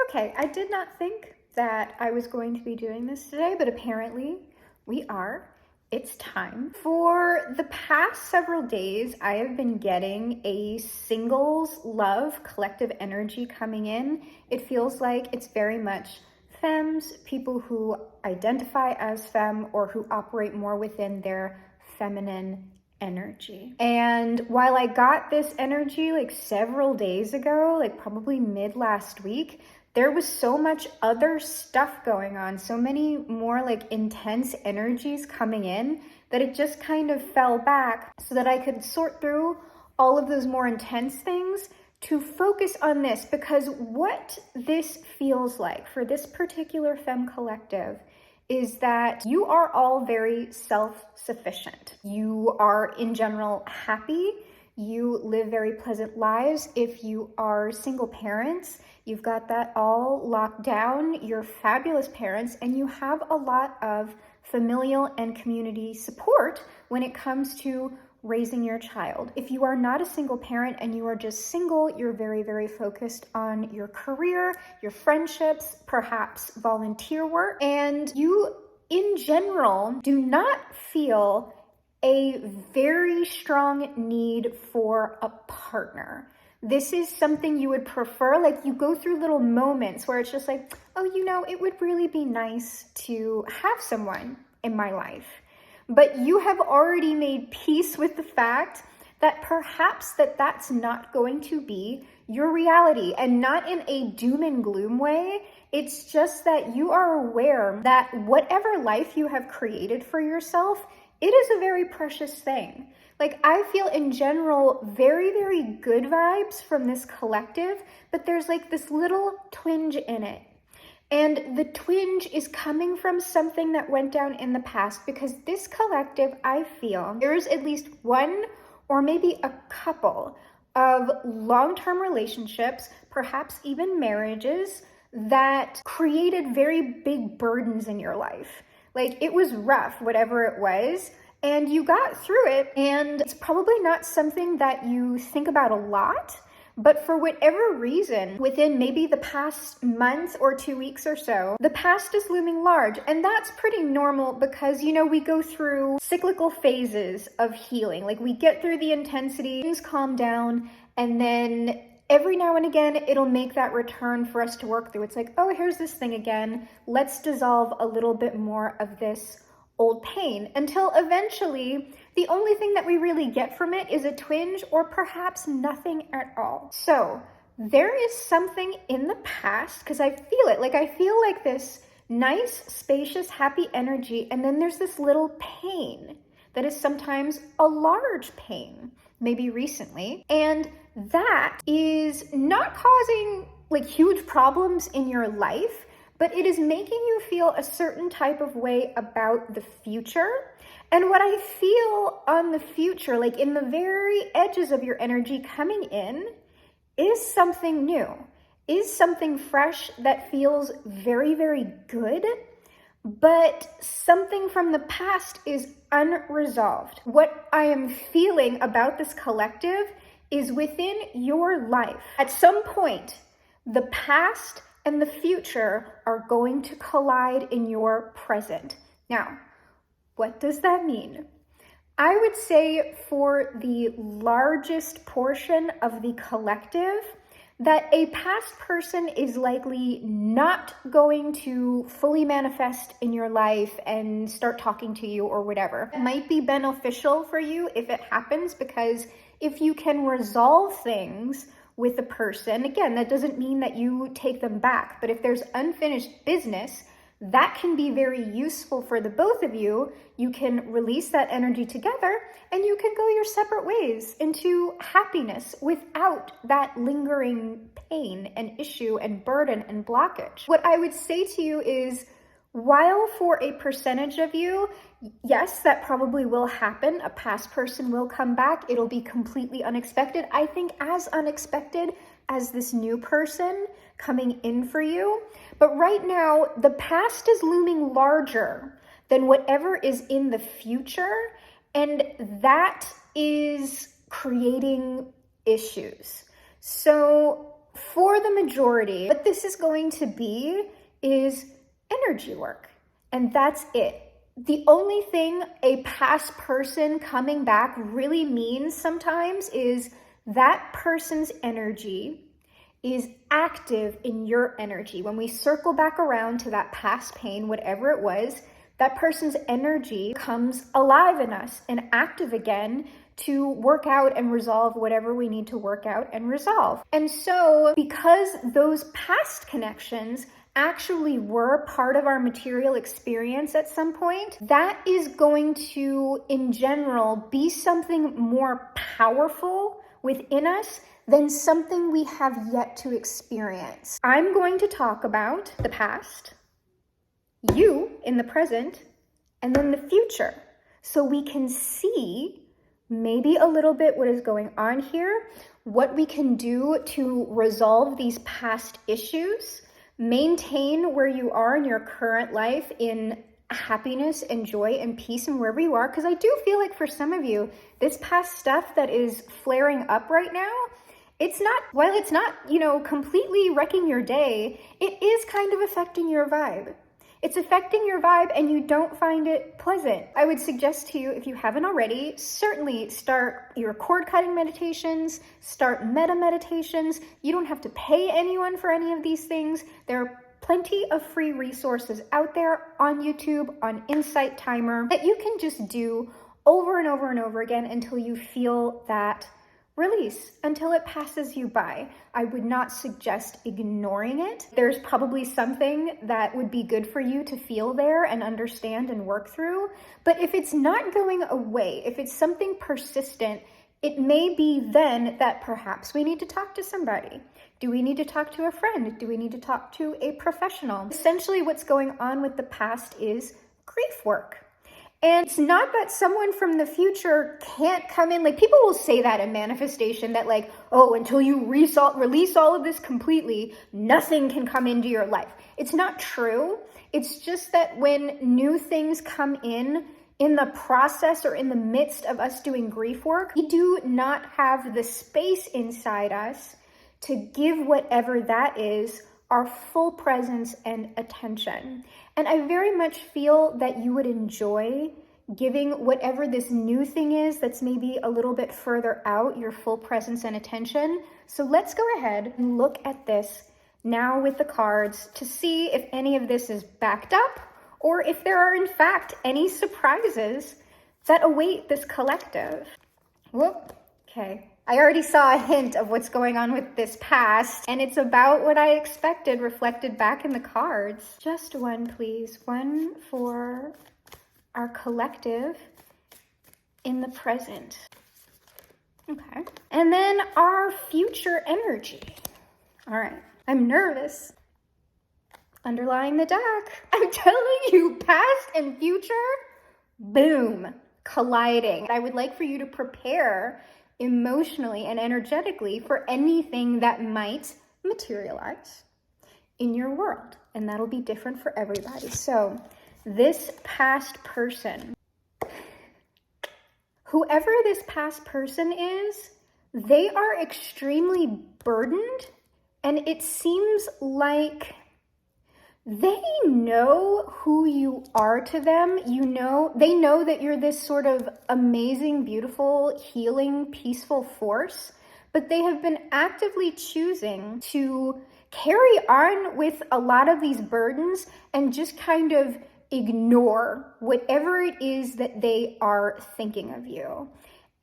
Okay, I did not think that I was going to be doing this today, but apparently we are. It's time. For the past several days, I have been getting a singles love collective energy coming in. It feels like it's very much femmes, people who identify as femme or who operate more within their feminine energy. And while I got this energy like several days ago, like probably mid last week, there was so much other stuff going on, so many more like intense energies coming in that it just kind of fell back so that I could sort through all of those more intense things to focus on this, because what this feels like for this particular femme collective is that you are all very self-sufficient. You are in general happy. You live very pleasant lives. If you are single parents, you've got that all locked down. You're fabulous parents, and you have a lot of familial and community support when it comes to raising your child. If you are not a single parent and you are just single, you're very, very focused on your career, your friendships, perhaps volunteer work, and you in general do not feel a very strong need for a partner. This is something you would prefer, like you go through little moments where it's just like, oh, you know, it would really be nice to have someone in my life. But you have already made peace with the fact that perhaps that's not going to be your reality, and not in a doom and gloom way. It's just that you are aware that whatever life you have created for yourself, it is a very precious thing. Like, I feel in general very, very good vibes from this collective, but there's like this little twinge in it. And the twinge is coming from something that went down in the past, because this collective, I feel, there's at least one or maybe a couple of long-term relationships, perhaps even marriages, that created very big burdens in your life. Like, it was rough, whatever it was, and you got through it, and it's probably not something that you think about a lot. But for whatever reason, within maybe the past month or 2 weeks or so, the past is looming large. And that's pretty normal because, you know, we go through cyclical phases of healing. Like, we get through the intensity, things calm down, and then every now and again, it'll make that return for us to work through. It's like, oh, here's this thing again. Let's dissolve a little bit more of this old pain, until eventually the only thing that we really get from it is a twinge, or perhaps nothing at all. So there is something in the past, because I feel it, like I feel like this nice, spacious, happy energy, and then there's this little pain that is sometimes a large pain, maybe recently, and that is not causing like huge problems in your life, but it is making you feel a certain type of way about the future. And what I feel on the future, like in the very edges of your energy coming in, is something new, is something fresh that feels very, very good, but something from the past is unresolved. What I am feeling about this collective is within your life, at some point, the past and the future are going to collide in your present. Now, what does that mean? I would say for the largest portion of the collective, that a past person is likely not going to fully manifest in your life and start talking to you or whatever. It might be beneficial for you if it happens, because if you can resolve things with a person, again, that doesn't mean that you take them back, but if there's unfinished business, that can be very useful for the both of you. You can release that energy together and you can go your separate ways into happiness without that lingering pain and issue and burden and blockage. What I would say to you is, while for a percentage of you, yes, that probably will happen. A past person will come back. It'll be completely unexpected. I think as unexpected as this new person coming in for you. But right now, the past is looming larger than whatever is in the future. And that is creating issues. So for the majority, what this is going to be is energy work. And that's it. The only thing a past person coming back really means sometimes is that person's energy is active in your energy. When we circle back around to that past pain, whatever it was, that person's energy comes alive in us and active again to work out and resolve whatever we need to work out and resolve. And so because those past connections actually were part of our material experience at some point, that is going to, in general, be something more powerful within us than something we have yet to experience. I'm going to talk about the past, you in the present, and then the future, so we can see maybe a little bit what is going on here, what we can do to resolve these past issues, maintain where you are in your current life in happiness and joy and peace and wherever you are. Because I do feel like for some of you, this past stuff that is flaring up right now, while it's not, completely wrecking your day, it is kind of affecting your vibe. It's affecting your vibe and you don't find it pleasant. I would suggest to you, if you haven't already, certainly start your cord cutting meditations, start metta meditations. You don't have to pay anyone for any of these things. There are plenty of free resources out there on YouTube, on Insight Timer, that you can just do over and over and over again until you feel that release, until it passes you by. I would not suggest ignoring it. There's probably something that would be good for you to feel there and understand and work through. But if it's not going away, if it's something persistent, it may be then that perhaps we need to talk to somebody. Do we need to talk to a friend? Do we need to talk to a professional? Essentially, what's going on with the past is grief work. And it's not that someone from the future can't come in. Like, people will say that in manifestation, that like, oh, until you release all of this completely, nothing can come into your life. It's not true. It's just that when new things come in the process or in the midst of us doing grief work, we do not have the space inside us to give whatever that is our full presence and attention. And I very much feel that you would enjoy giving whatever this new thing is that's maybe a little bit further out your full presence and attention. So let's go ahead and look at this now with the cards to see if any of this is backed up or if there are in fact any surprises that await this collective. Whoop, okay. I already saw a hint of what's going on with this past, and it's about what I expected reflected back in the cards. Just one, please. One for our collective in the present. Okay. And then our future energy. All right. I'm nervous. Underlying the deck. I'm telling you, past and future, boom, colliding. I would like for you to prepare emotionally and energetically for anything that might materialize in your world. And that'll be different for everybody. So this past person, whoever this past person is, they are extremely burdened, and it seems like they know who you are to them. They know that you're this sort of amazing, beautiful, healing, peaceful force, but they have been actively choosing to carry on with a lot of these burdens and just kind of ignore whatever it is that they are thinking of you.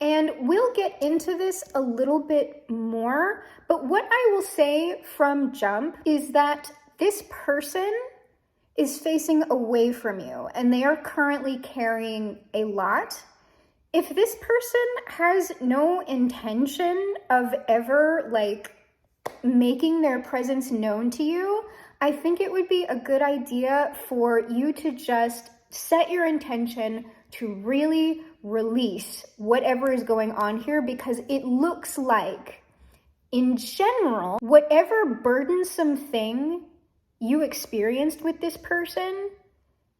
And we'll get into this a little bit more, but what I will say from jump is that this person is facing away from you and they are currently carrying a lot. If this person has no intention of ever making their presence known to you, I think it would be a good idea for you to just set your intention to really release whatever is going on here, because it looks like, in general, whatever burdensome thing you experienced with this person,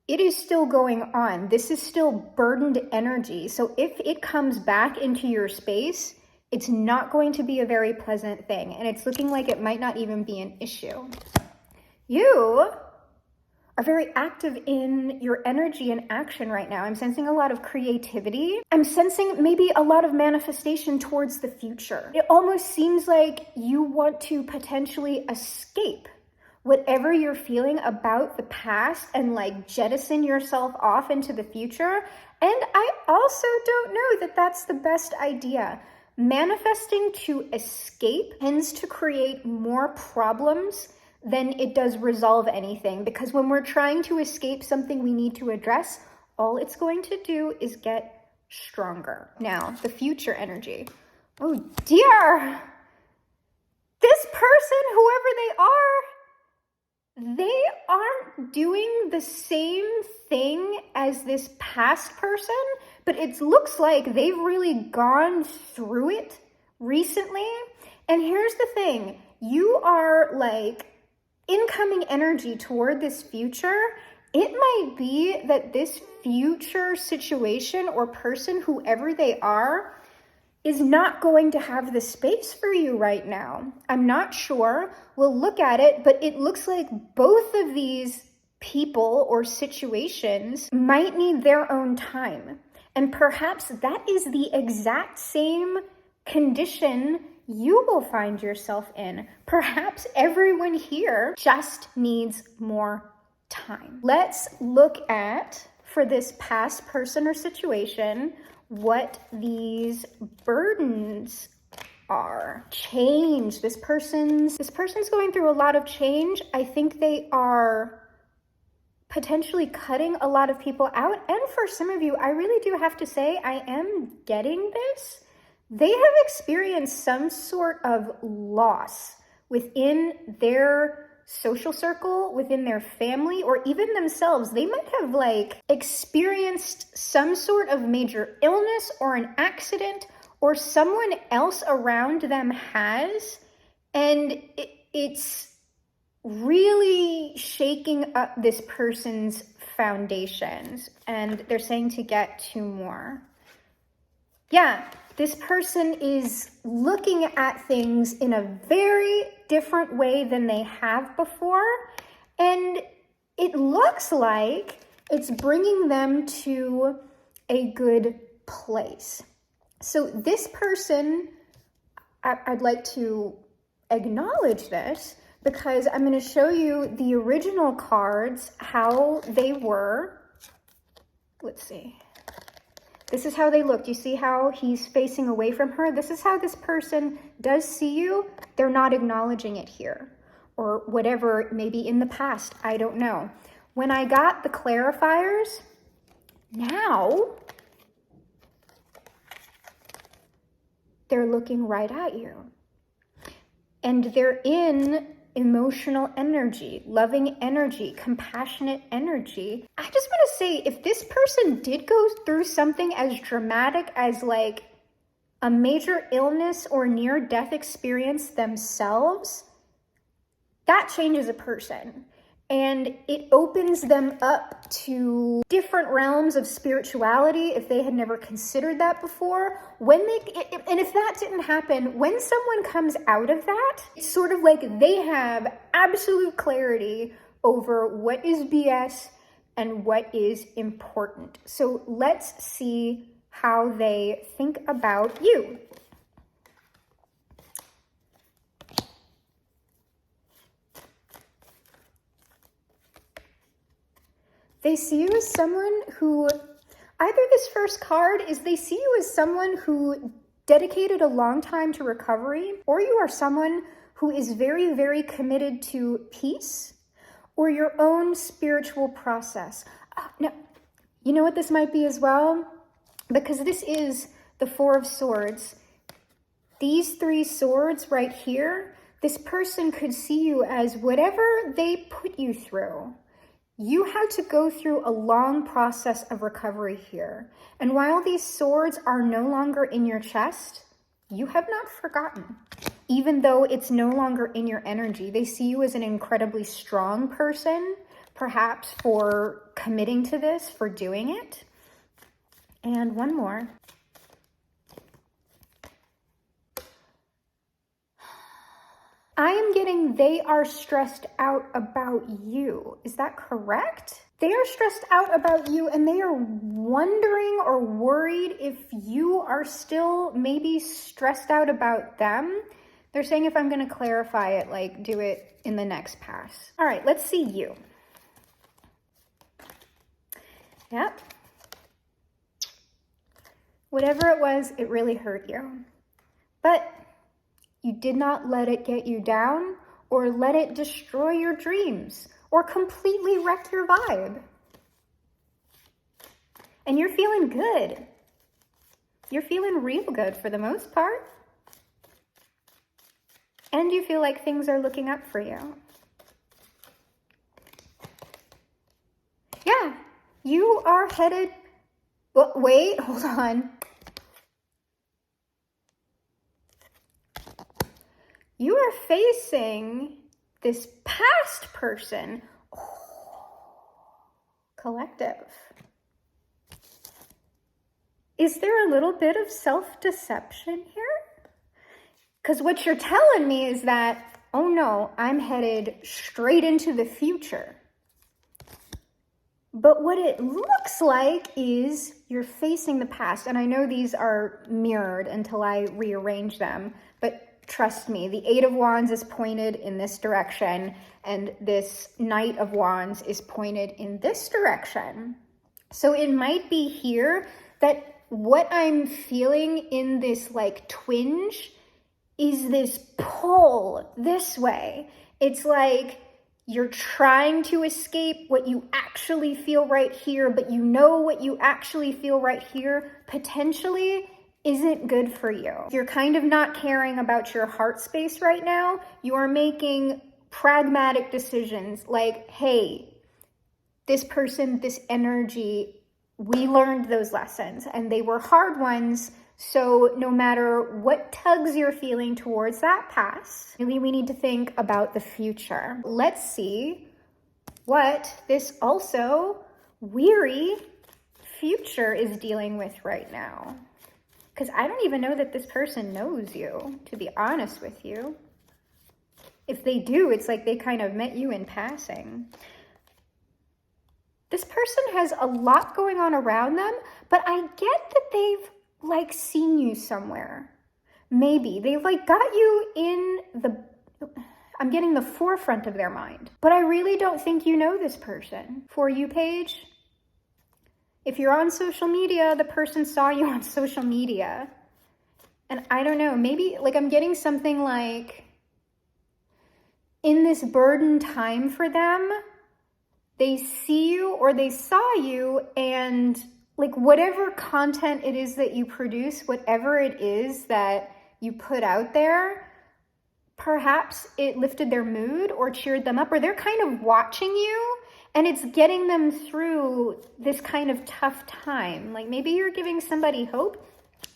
it is still going on. This is still burdened energy. So if it comes back into your space, It's not going to be a very pleasant thing, and it's looking like it might not even be an issue. You are very active in your energy and action right now. I'm sensing a lot of creativity. I'm sensing maybe a lot of manifestation towards the future. It almost seems like you want to potentially escape whatever you're feeling about the past and like jettison yourself off into the future. And I also don't know that that's the best idea. Manifesting to escape tends to create more problems than it does resolve anything, because when we're trying to escape something we need to address, all it's going to do is get stronger. Now, the future energy. Oh dear! This person, whoever they aren't doing the same thing as this past person, but it looks like they've really gone through it recently. And here's the thing, you are like incoming energy toward this future. It might be that this future situation or person, whoever they are, is not going to have the space for you right now. I'm not sure. We'll look at it, but it looks like both of these people or situations might need their own time. And perhaps that is the exact same condition you will find yourself in. Perhaps everyone here just needs more time. Let's look at, for this past person or situation, what these burdens are. Change. This person's going through a lot of change. I think they are potentially cutting a lot of people out. And for some of you, I really do have to say, I am getting this. They have experienced some sort of loss within their social circle, within their family, or even themselves. They might have like experienced some sort of major illness or an accident, or someone else around them has, and it's really shaking up this person's foundations, and they're saying to get to more. Yeah, this person is looking at things in a very different way than they have before, and it looks like it's bringing them to a good place. So this person, I'd like to acknowledge this, because I'm going to show you the original cards, how they were. Let's see. This is how they looked. You see how he's facing away from her? This is how this person does see you. They're not acknowledging it here, or whatever, maybe in the past. I don't know. When I got the clarifiers, now they're looking right at you. And they're in emotional energy, loving energy, compassionate energy. I just want to say, if this person did go through something as dramatic as like a major illness or near-death experience themselves, that changes a person. And it opens them up to different realms of spirituality if they had never considered that before. And if that didn't happen, when someone comes out of that, it's sort of like they have absolute clarity over what is BS and what is important. So let's see how they think about you. They see you as someone who, either this first card is they see you as someone who dedicated a long time to recovery, or you are someone who is very, very committed to peace or your own spiritual process. Now, you know what this might be as well? Because this is the Four of Swords. These three swords right here, this person could see you as whatever they put you through. You had to go through a long process of recovery here. And while these swords are no longer in your chest, you have not forgotten. Even though it's no longer in your energy, they see you as an incredibly strong person, perhaps for committing to this, for doing it. And one more. I am getting they are stressed out about you. Is that correct? They are stressed out about you and they are wondering or worried if you are still maybe stressed out about them. They're saying if I'm going to clarify it, like do it in the next pass. All right, let's see you. Yep. Whatever it was, it really hurt you. But you did not let it get you down or let it destroy your dreams or completely wreck your vibe. And you're feeling good. You're feeling real good for the most part. And you feel like things are looking up for you. Yeah, you are headed... Well, wait, hold on. You are facing this past person. Collective. Is there a little bit of self-deception here? Because what you're telling me is that, oh no, I'm headed straight into the future. But what it looks like is you're facing the past. And I know these are mirrored until I rearrange them, but trust me, the Eight of Wands is pointed in this direction, and this Knight of Wands is pointed in this direction. So it might be here that what I'm feeling in this like twinge is this pull this way. It's like you're trying to escape what you actually feel right here, but you know what you actually feel right here potentially isn't good for you. You're kind of not caring about your heart space right now. You are making pragmatic decisions like, hey, this person, this energy, we learned those lessons and they were hard ones. So no matter what tugs you're feeling towards that past, really we need to think about the future. Let's see what this also weary future is dealing with right now. Because I don't even know that this person knows you, to be honest with you. If they do, it's like they kind of met you in passing. This person has a lot going on around them, but I get that they've like seen you somewhere. Maybe they've like got you in the, I'm getting the forefront of their mind. But I really don't think you know this person. For you, Paige, if you're on social media, the person saw you on social media. And I don't know, maybe like I'm getting something like in this burdened time for them, they see you or they saw you, and like whatever content it is that you produce, whatever it is that you put out there, perhaps it lifted their mood or cheered them up, or they're kind of watching you and it's getting them through this kind of tough time. Like maybe you're giving somebody hope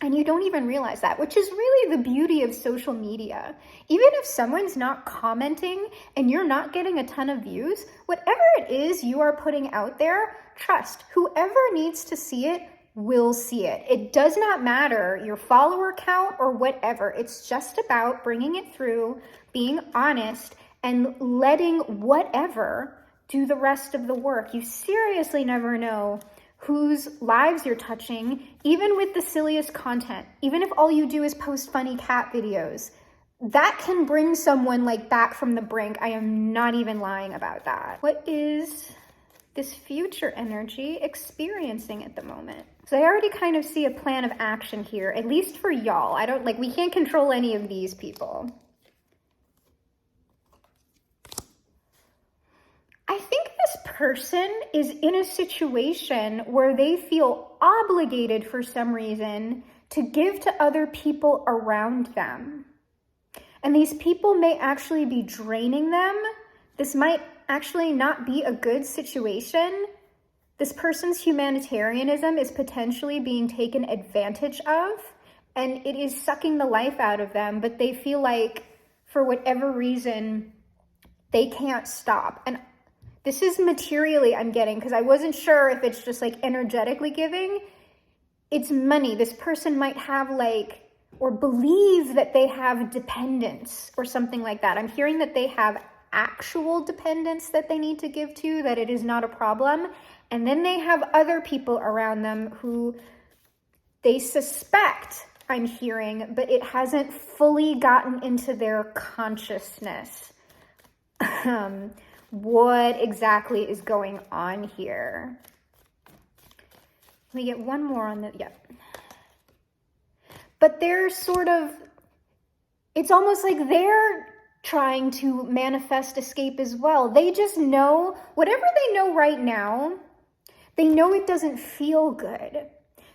and you don't even realize that, which is really the beauty of social media. Even if someone's not commenting and you're not getting a ton of views, whatever it is you are putting out there, trust, whoever needs to see it will see it. It does not matter your follower count or whatever. It's just about bringing it through, being honest, and letting whatever do the rest of the work. You seriously never know whose lives you're touching, even with the silliest content. Even if all you do is post funny cat videos, that can bring someone like back from the brink. I am not even lying about that. What is this future energy experiencing at the moment? So I already kind of see a plan of action here, at least for y'all. I don't, like, we can't control any of these people. I think this person is in a situation where they feel obligated for some reason to give to other people around them. And these people may actually be draining them. This might actually not be a good situation. This person's humanitarianism is potentially being taken advantage of, and it is sucking the life out of them, but they feel like for whatever reason, they can't stop. And this is materially I'm getting, because I wasn't sure if it's just like energetically giving. It's money. This person might have like or believe that they have dependence or something like that. I'm hearing that they have actual dependence that they need to give to, that it is not a problem. And then they have other people around them who they suspect, I'm hearing, but it hasn't fully gotten into their consciousness. What exactly is going on here? Let me get one more on the, yep. But they're sort of, it's almost like they're trying to manifest escape as well. They just know, whatever they know right now, they know it doesn't feel good.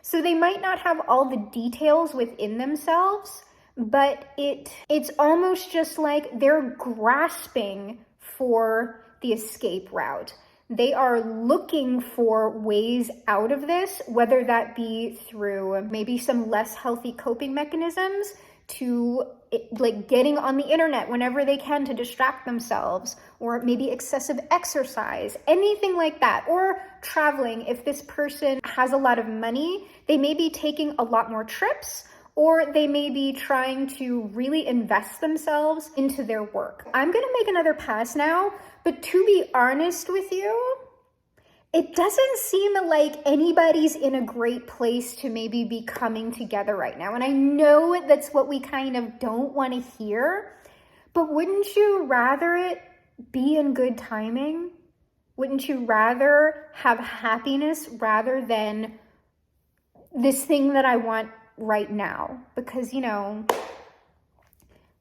So they might not have all the details within themselves, but it's almost just like they're grasping for the escape route. They are looking for ways out of this, whether that be through maybe some less healthy coping mechanisms, to like getting on the internet whenever they can to distract themselves, or maybe excessive exercise, anything like that, or traveling. If this person has a lot of money, they may be taking a lot more trips, or they may be trying to really invest themselves into their work. I'm gonna make another pass now, but to be honest with you, it doesn't seem like anybody's in a great place to maybe be coming together right now. And I know that's what we kind of don't want to hear, but wouldn't you rather it be in good timing? Wouldn't you rather have happiness rather than this thing that I want right now? Because, you know,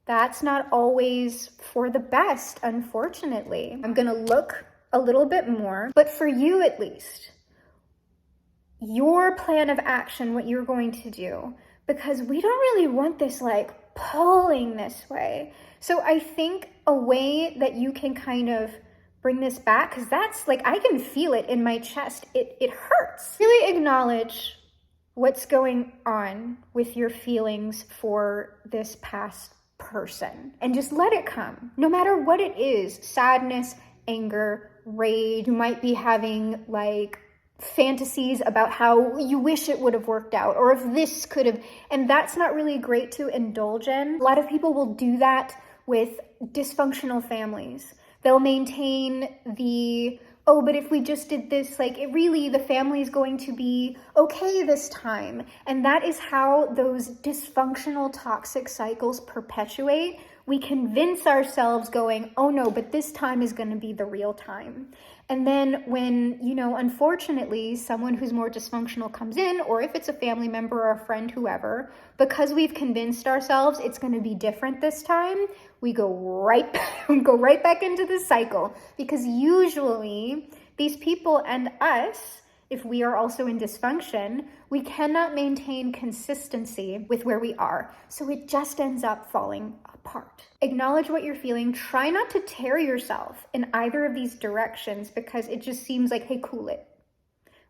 that's not always for the best, unfortunately. I'm going to look a little bit more, but for you at least, your plan of action, what you're going to do, because we don't really want this like pulling this way. So I think a way that you can kind of bring this back, because that's like, I can feel it in my chest. It hurts. Really acknowledge what's going on with your feelings for this past person and just let it come, no matter what it is. Sadness, anger, rage. You might be having like fantasies about how you wish it would have worked out, or if this could have, and that's not really great to indulge in. A lot of people will do that with dysfunctional families. They'll maintain the, oh, but if we just did this, like it really, the family is going to be okay this time. And that is how those dysfunctional toxic cycles perpetuate. We convince ourselves going, oh no, but this time is going to be the real time. And then when, you know, unfortunately, someone who's more dysfunctional comes in, or if it's a family member or a friend, whoever, because we've convinced ourselves it's going to be different this time, we go right back into the cycle. Because usually these people and us, if we are also in dysfunction, we cannot maintain consistency with where we are. So it just ends up falling apart. Acknowledge what you're feeling. Try not to tear yourself in either of these directions, because it just seems like, hey, cool it.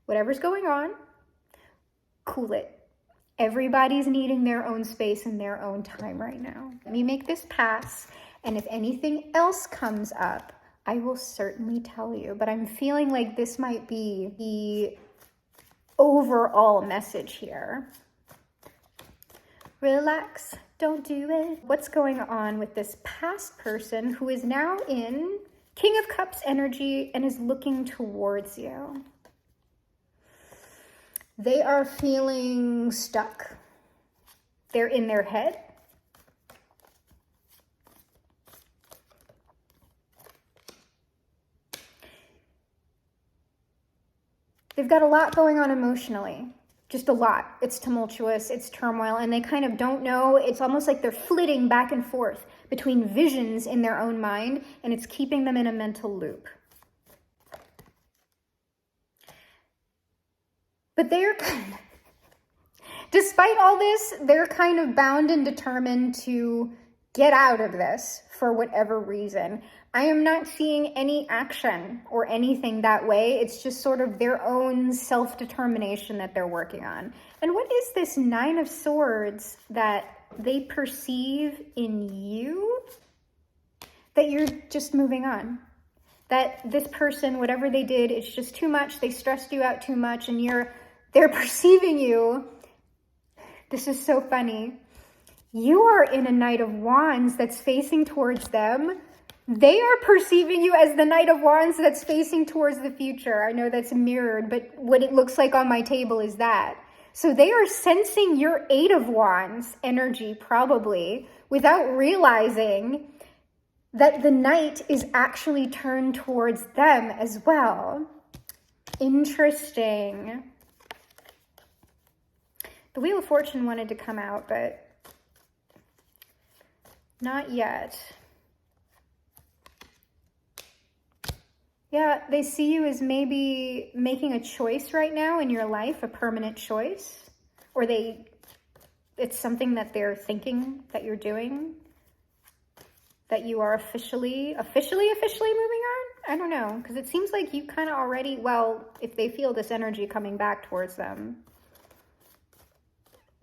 Whatever's going on, cool it. Everybody's needing their own space and their own time right now. Let me make this pass, and if anything else comes up, I will certainly tell you. But I'm feeling like this might be the overall message here. Relax, don't do it. What's going on with this past person who is now in King of Cups energy and is looking towards you? They are feeling stuck. They're in their head. They've got a lot going on emotionally, just a lot. It's tumultuous, it's turmoil, and they kind of don't know. It's almost like they're flitting back and forth between visions in their own mind, and it's keeping them in a mental loop. But they're, despite all this, they're kind of bound and determined to get out of this for whatever reason. I am not seeing any action or anything that way. It's just sort of their own self-determination that they're working on. And what is this Nine of Swords that they perceive in you? That you're just moving on. That this person, whatever they did, it's just too much. They stressed you out too much, and they're perceiving you. This is so funny. You are in a Knight of Wands that's facing towards them. They are perceiving you as the Knight of Wands that's facing towards the future. I know that's mirrored, but what it looks like on my table is that. So they are sensing your Eight of Wands energy, probably, without realizing that the Knight is actually turned towards them as well. Interesting. The Wheel of Fortune wanted to come out, but not yet. Yeah, they see you as maybe making a choice right now in your life, a permanent choice, or it's something that they're thinking that you're doing, that you are officially moving on. I don't know, because it seems like you kind of already, well, if they feel this energy coming back towards them,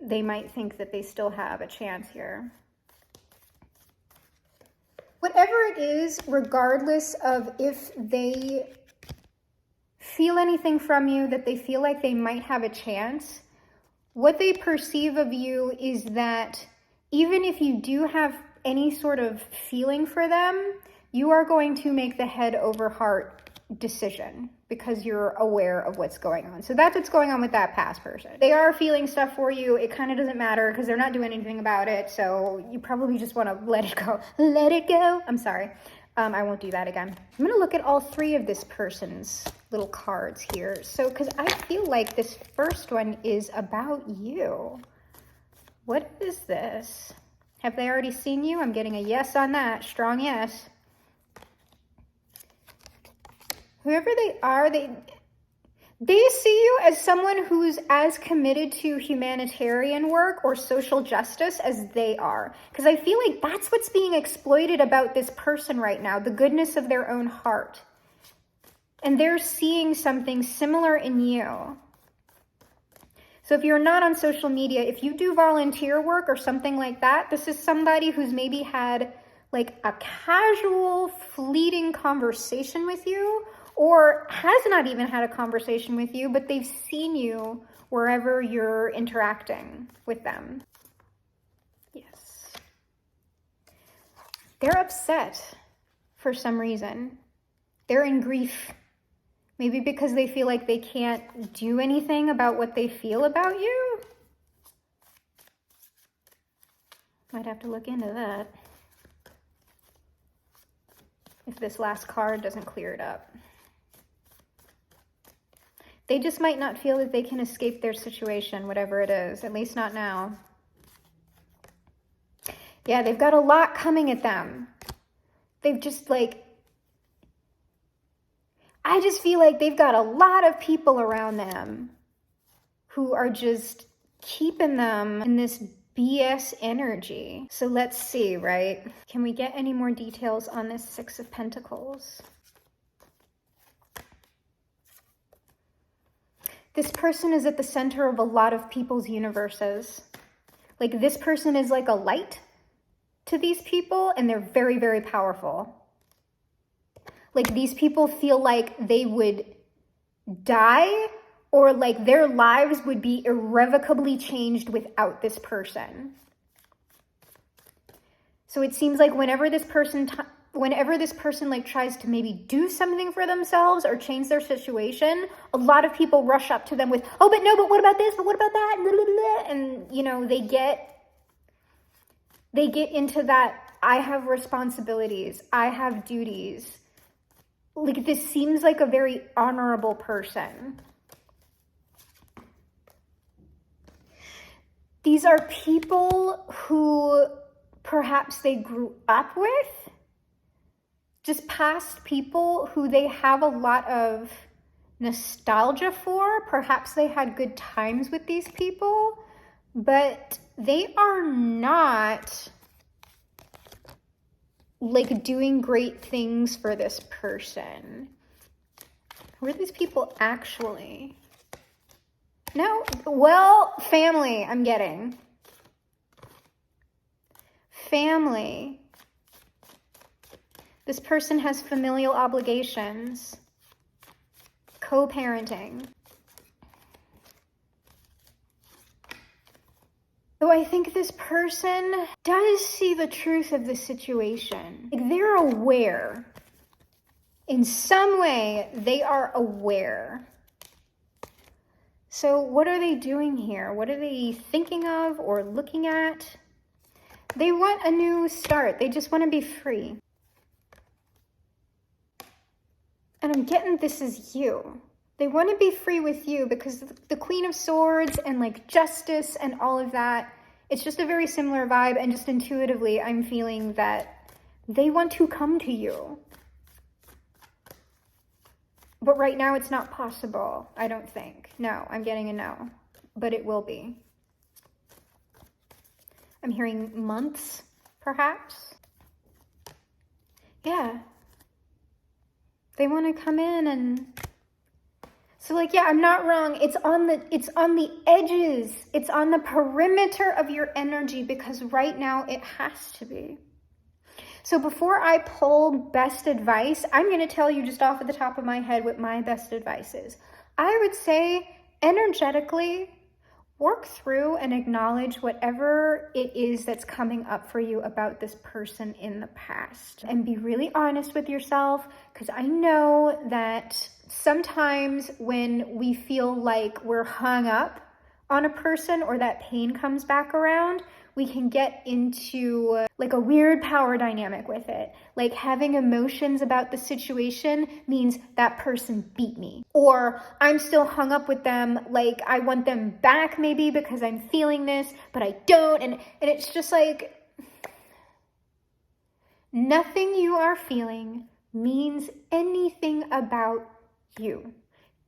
they might think that they still have a chance here. Whatever it is, regardless of if they feel anything from you, that they feel like they might have a chance, what they perceive of you is that even if you do have any sort of feeling for them, you are going to make the head over heart decision because you're aware of what's going on. So that's what's going on with that past person. They are feeling stuff for you. It kind of doesn't matter because they're not doing anything about it. So you probably just want to let it go. Let it go. I'm sorry. I won't do that again. I'm going to look at all three of this person's little cards here. So, because I feel like this first one is about you. What is this? Have they already seen you? I'm getting a yes on that. Strong yes. Whoever they are, they see you as someone who's as committed to humanitarian work or social justice as they are. Because I feel like that's what's being exploited about this person right now, the goodness of their own heart. And they're seeing something similar in you. So if you're not on social media, if you do volunteer work or something like that, this is somebody who's maybe had like a casual, fleeting conversation with you, or has not even had a conversation with you, but they've seen you wherever you're interacting with them. Yes. They're upset for some reason. They're in grief. Maybe because they feel like they can't do anything about what they feel about you. Might have to look into that. If this last card doesn't clear it up. They just might not feel that they can escape their situation, whatever it is, at least not now. Yeah, they've got a lot coming at them. They've just I just feel like they've got a lot of people around them who are just keeping them in this BS energy. So let's see, right? Can we get any more details on this Six of Pentacles? This person is at the center of a lot of people's universes. Like this person is like a light to these people, and they're very, very powerful. Like these people feel like they would die, or like their lives would be irrevocably changed without this person. So it seems like whenever this person like tries to maybe do something for themselves or change their situation, a lot of people rush up to them with, oh, but no, but what about this? But what about that? And, you know, they get into that, I have responsibilities, I have duties. Like this seems like a very honorable person. These are people who perhaps they grew up with, just past people who they have a lot of nostalgia for. Perhaps they had good times with these people, but they are not like doing great things for this person. Who are these people actually? No, well, family, I'm getting. Family. This person has familial obligations. Co-parenting. So I think this person does see the truth of the situation. Like, they're aware. In some way, they are aware. So what are they doing here? What are they thinking of or looking at? They want a new start. They just want to be free. And I'm getting this is you. They want to be free with you because the Queen of Swords and like justice and all of that, it's just a very similar vibe. And just intuitively, I'm feeling that they want to come to you. But right now it's not possible, I don't think. No, I'm getting a no, but it will be. I'm hearing months, perhaps. Yeah. They want to come in and... So like, yeah, I'm not wrong. It's on the edges. It's on the perimeter of your energy because right now it has to be. So before I pull best advice, I'm going to tell you just off at the top of my head what my best advice is. I would say energetically work through and acknowledge whatever it is that's coming up for you about this person in the past. And be really honest with yourself, because I know that sometimes when we feel like we're hung up on a person or that pain comes back around, we can get into like a weird power dynamic with it. Like having emotions about the situation means that person beat me. Or I'm still hung up with them, like I want them back maybe because I'm feeling this, but I don't. And it's just like, nothing you are feeling means anything about you.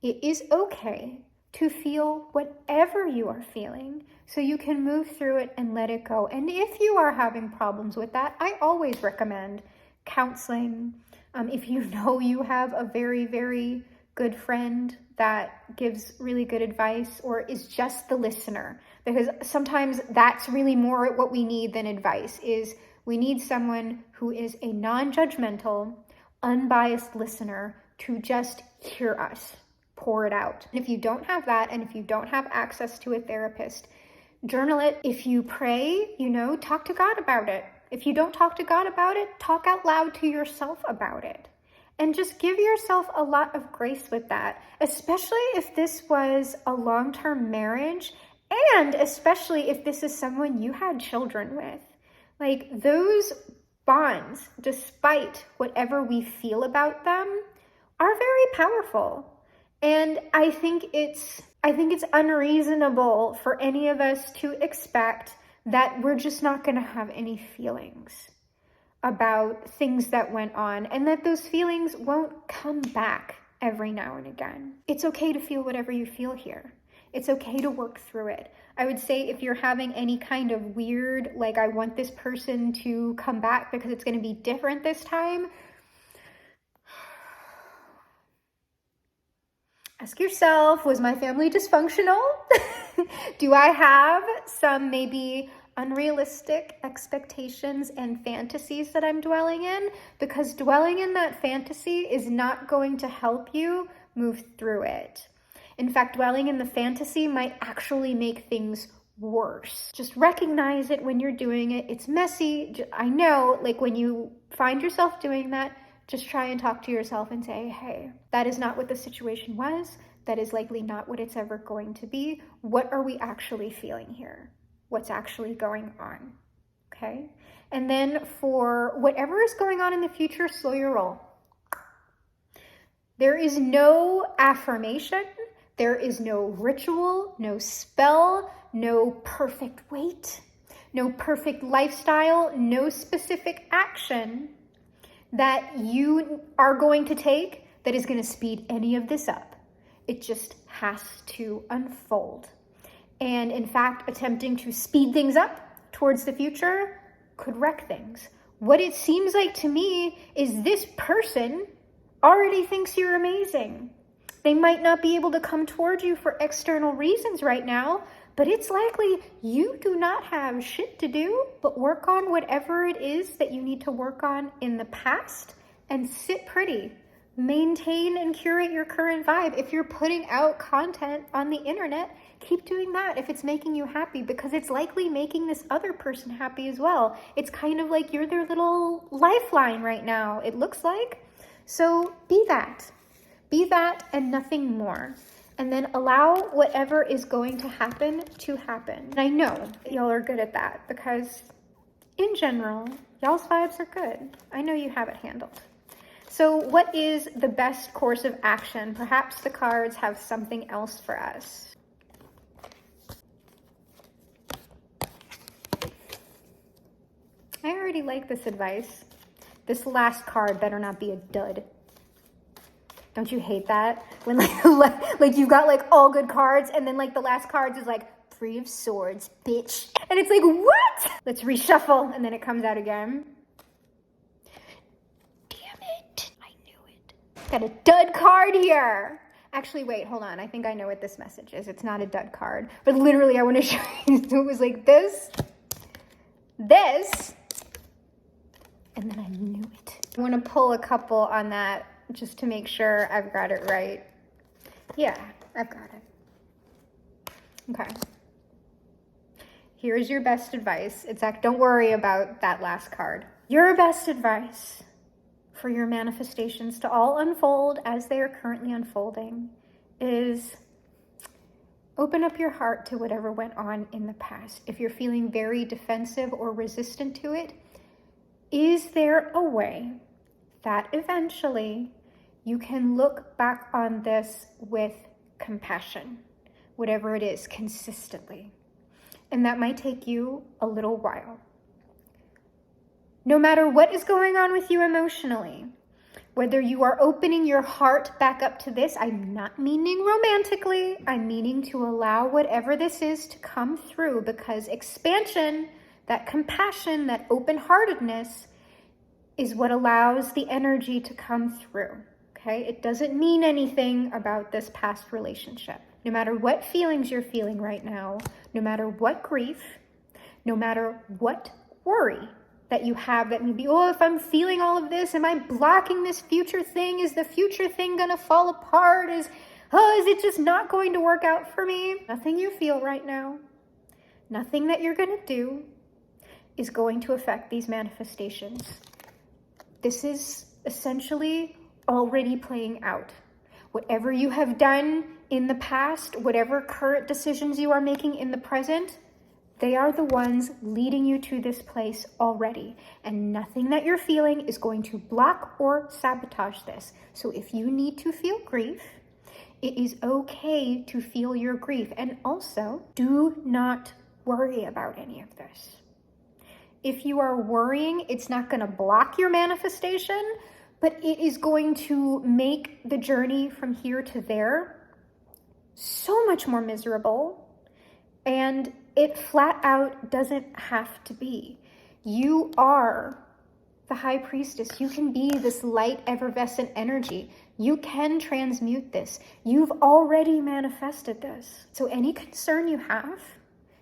It is okay to feel whatever you are feeling so you can move through it and let it go. And if you are having problems with that, I always recommend counseling. If you know you have a very, very good friend that gives really good advice or is just the listener, because sometimes that's really more what we need than advice. Is we need someone who is a non-judgmental, unbiased listener to just hear us. Pour it out. And if you don't have that, and if you don't have access to a therapist, journal it. If you pray, talk to God about it. If you don't talk to God about it, talk out loud to yourself about it. And just give yourself a lot of grace with that, especially if this was a long-term marriage, and especially if this is someone you had children with. Like, those bonds, despite whatever we feel about them, are very powerful. And I think it's unreasonable for any of us to expect that we're just not going to have any feelings about things that went on, and that those feelings won't come back every now and again. It's okay to feel whatever you feel here. It's okay to work through it. I would say if you're having any kind of weird, like I want this person to come back because it's going to be different this time, ask yourself, was my family dysfunctional? Do I have some maybe unrealistic expectations and fantasies that I'm dwelling in? Because dwelling in that fantasy is not going to help you move through it. In fact, dwelling in the fantasy might actually make things worse. Just recognize it when you're doing it. It's messy. I know, like when you find yourself doing that, just try and talk to yourself and say, hey, that is not what the situation was. That is likely not what it's ever going to be. What are we actually feeling here? What's actually going on? Okay? And then for whatever is going on in the future, slow your roll. There is no affirmation. There is no ritual, no spell, no perfect weight, no perfect lifestyle, no specific action that you are going to take that is going to speed any of this up. It just has to unfold. And in fact, attempting to speed things up towards the future could wreck things. What it seems like to me is this person already thinks you're amazing. They might not be able to come toward you for external reasons right now, but it's likely you do not have shit to do but work on whatever it is that you need to work on in the past and sit pretty. Maintain and curate your current vibe. If you're putting out content on the internet, keep doing that if it's making you happy, because it's likely making this other person happy as well. It's kind of like you're their little lifeline right now, it looks like. So be that and nothing more. And then allow whatever is going to happen. And I know y'all are good at that, because in general, y'all's vibes are good. I know you have it handled. So what is the best course of action? Perhaps the cards have something else for us. I already like this advice. This last card better not be a dud. Don't you hate that? When like you've got like all good cards, and then like the last cards is like Three of Swords, bitch. And it's like, what? Let's reshuffle, and then it comes out again. Got a dud card here. Actually, wait, hold on. I think I know what this message is. It's not a dud card, but literally I want to show you. So it was like this, and then I knew it. I want to pull a couple on that just to make sure I've got it right. Yeah, I've got it. Okay. Here's your best advice. Don't worry about that last card. Your best advice for your manifestations to all unfold as they are currently unfolding is open up your heart to whatever went on in the past. If you're feeling very defensive or resistant to it, is there a way that eventually you can look back on this with compassion, whatever it is, consistently? And that might take you a little while. No matter what is going on with you emotionally, whether you are opening your heart back up to this, I'm not meaning romantically, I'm meaning to allow whatever this is to come through, because expansion, that compassion, that open-heartedness is what allows the energy to come through, okay? It doesn't mean anything about this past relationship. No matter what feelings you're feeling right now, no matter what grief, no matter what worry that you have that maybe, oh, if I'm feeling all of this, am I blocking this future thing? Is the future thing gonna fall apart? Is it just not going to work out for me? Nothing you feel right now, nothing that you're gonna do is going to affect these manifestations. This is essentially already playing out. Whatever you have done in the past, whatever current decisions you are making in the present, they are the ones leading you to this place already. And nothing that you're feeling is going to block or sabotage this. So if you need to feel grief, it is okay to feel your grief. And also, do not worry about any of this. If you are worrying, it's not going to block your manifestation, but it is going to make the journey from here to there so much more miserable. And it flat out doesn't have to be. You are the high priestess. You can be this light, effervescent energy. You can transmute this. You've already manifested this. So any concern you have,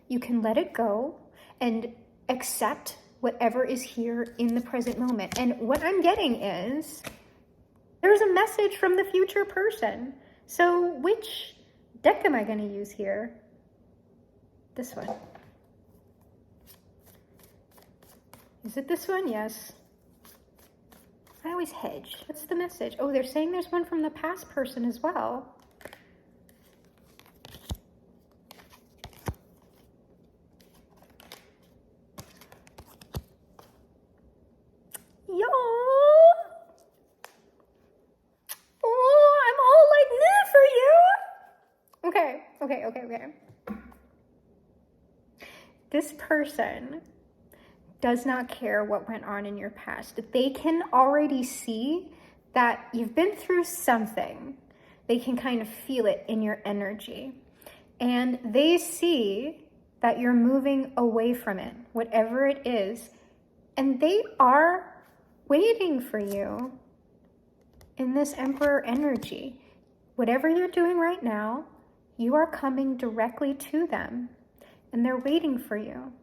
you can let it go and accept whatever is here in the present moment. And what I'm getting is there's a message from the future person. So which deck am I going to use here? This one. Is it this one? Yes. I always hedge. What's the message? Oh, they're saying there's one from the past person as well. Y'all. Oh, I'm all like that for you. Okay. This person does not care what went on in your past. They can already see that you've been through something. They can kind of feel it in your energy. And they see that you're moving away from it, whatever it is. And they are waiting for you in this Emperor energy. Whatever you're doing right now, you are coming directly to them. And they're waiting for you.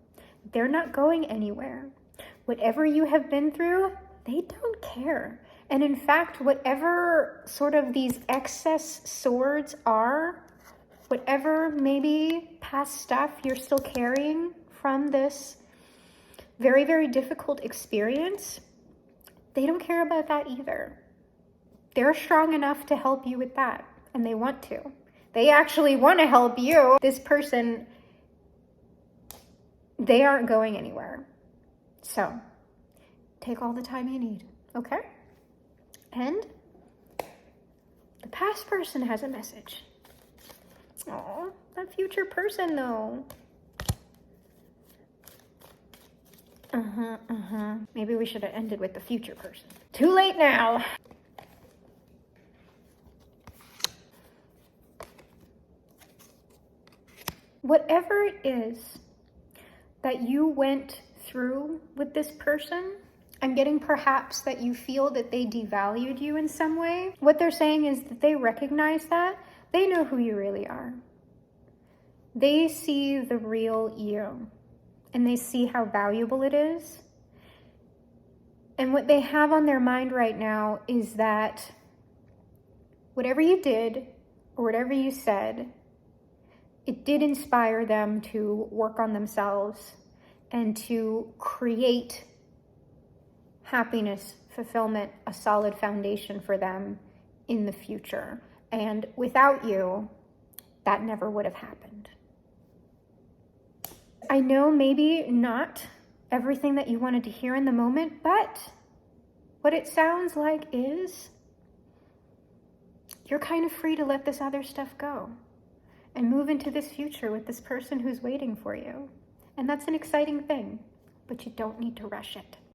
They're not going anywhere. Whatever you have been through, they don't care. And in fact, whatever sort of these excess swords are, whatever maybe past stuff you're still carrying from this very, very difficult experience, they don't care about that either. They're strong enough to help you with that, and they want to. They actually want to help you. This person, they aren't going anywhere. So take all the time you need, okay? And the past person has a message. Oh, that future person though. Maybe we should have ended with the future person. Too late now. Whatever it is that you went through with this person, I'm getting perhaps that you feel that they devalued you in some way. What they're saying is that they recognize that. They know who you really are. They see the real you, and they see how valuable it is. And what they have on their mind right now is that whatever you did or whatever you said, it did inspire them to work on themselves and to create happiness, fulfillment, a solid foundation for them in the future. And without you, that never would have happened. I know maybe not everything that you wanted to hear in the moment, but what it sounds like is you're kind of free to let this other stuff go and move into this future with this person who's waiting for you. And that's an exciting thing, but you don't need to rush it.